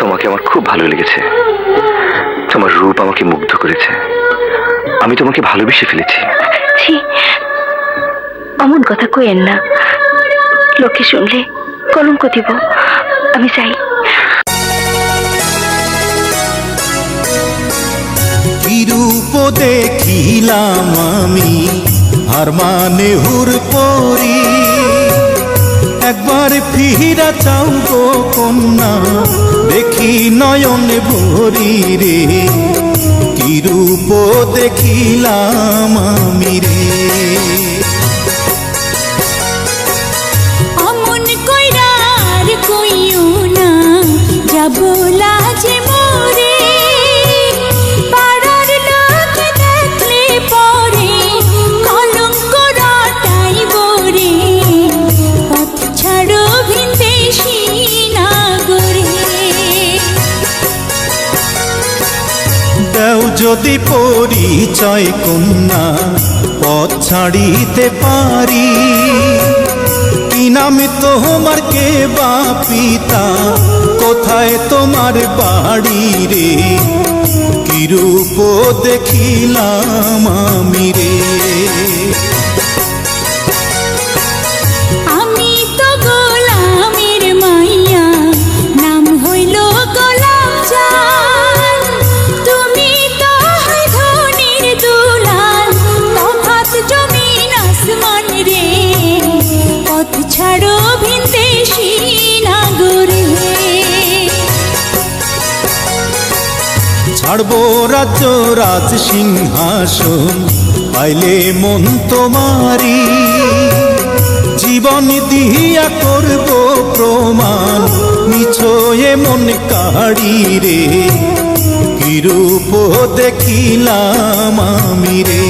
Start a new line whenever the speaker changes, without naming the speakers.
তোমাকে আমার খুব ভালো লেগেছে, তোমার রূপ আমাকে মুগ্ধ করেছে, আমি তোমাকে ভালোবেসে ফেলেছি।
ছি, অমন কথা কইেন না, লোকে শুনলে কলঙ্ক দিব। আমি চাই।
কি রূপ দেখিলাম আমি আর মানে হুর পরি, একবার ফিরা চাও গো কন্যা দেখি নয়ন ভরি রে। কি রূপ দেখিলাম আমি রে।
অমন কইরার কইও না, যাব লাজে মোরে, পাড়ার লোক দেখলে পরে কলঙ্ক রটাইব রে। পথ ছাড়ো ভিনদেশী নাগরে।
দেও যদি পরিচয় কন্যা পথ ছাড়িতে পারি, কি নাম তোমার কে বা পিতা, কোথায় তোমার বাড়ি রে। কি রূপ দেখিলাম আমি রে।
আমি তো গোলামের মাইয়া, নাম হইল গোলাম জান। তুমি তো হয় ধনির দুলাল, তফাৎ জমিন আসমান রে। পথ ছাড়ো ভিনদেশী নাগরে।
ছাড়বো রাজ্য রাজ সিংহাসন পাইলে মন তোমারি, জীবন দিয়া করব প্রমাণ নিছয়ে মন কাড়ি রে। কি রূপ দেখিলাম আমি রে।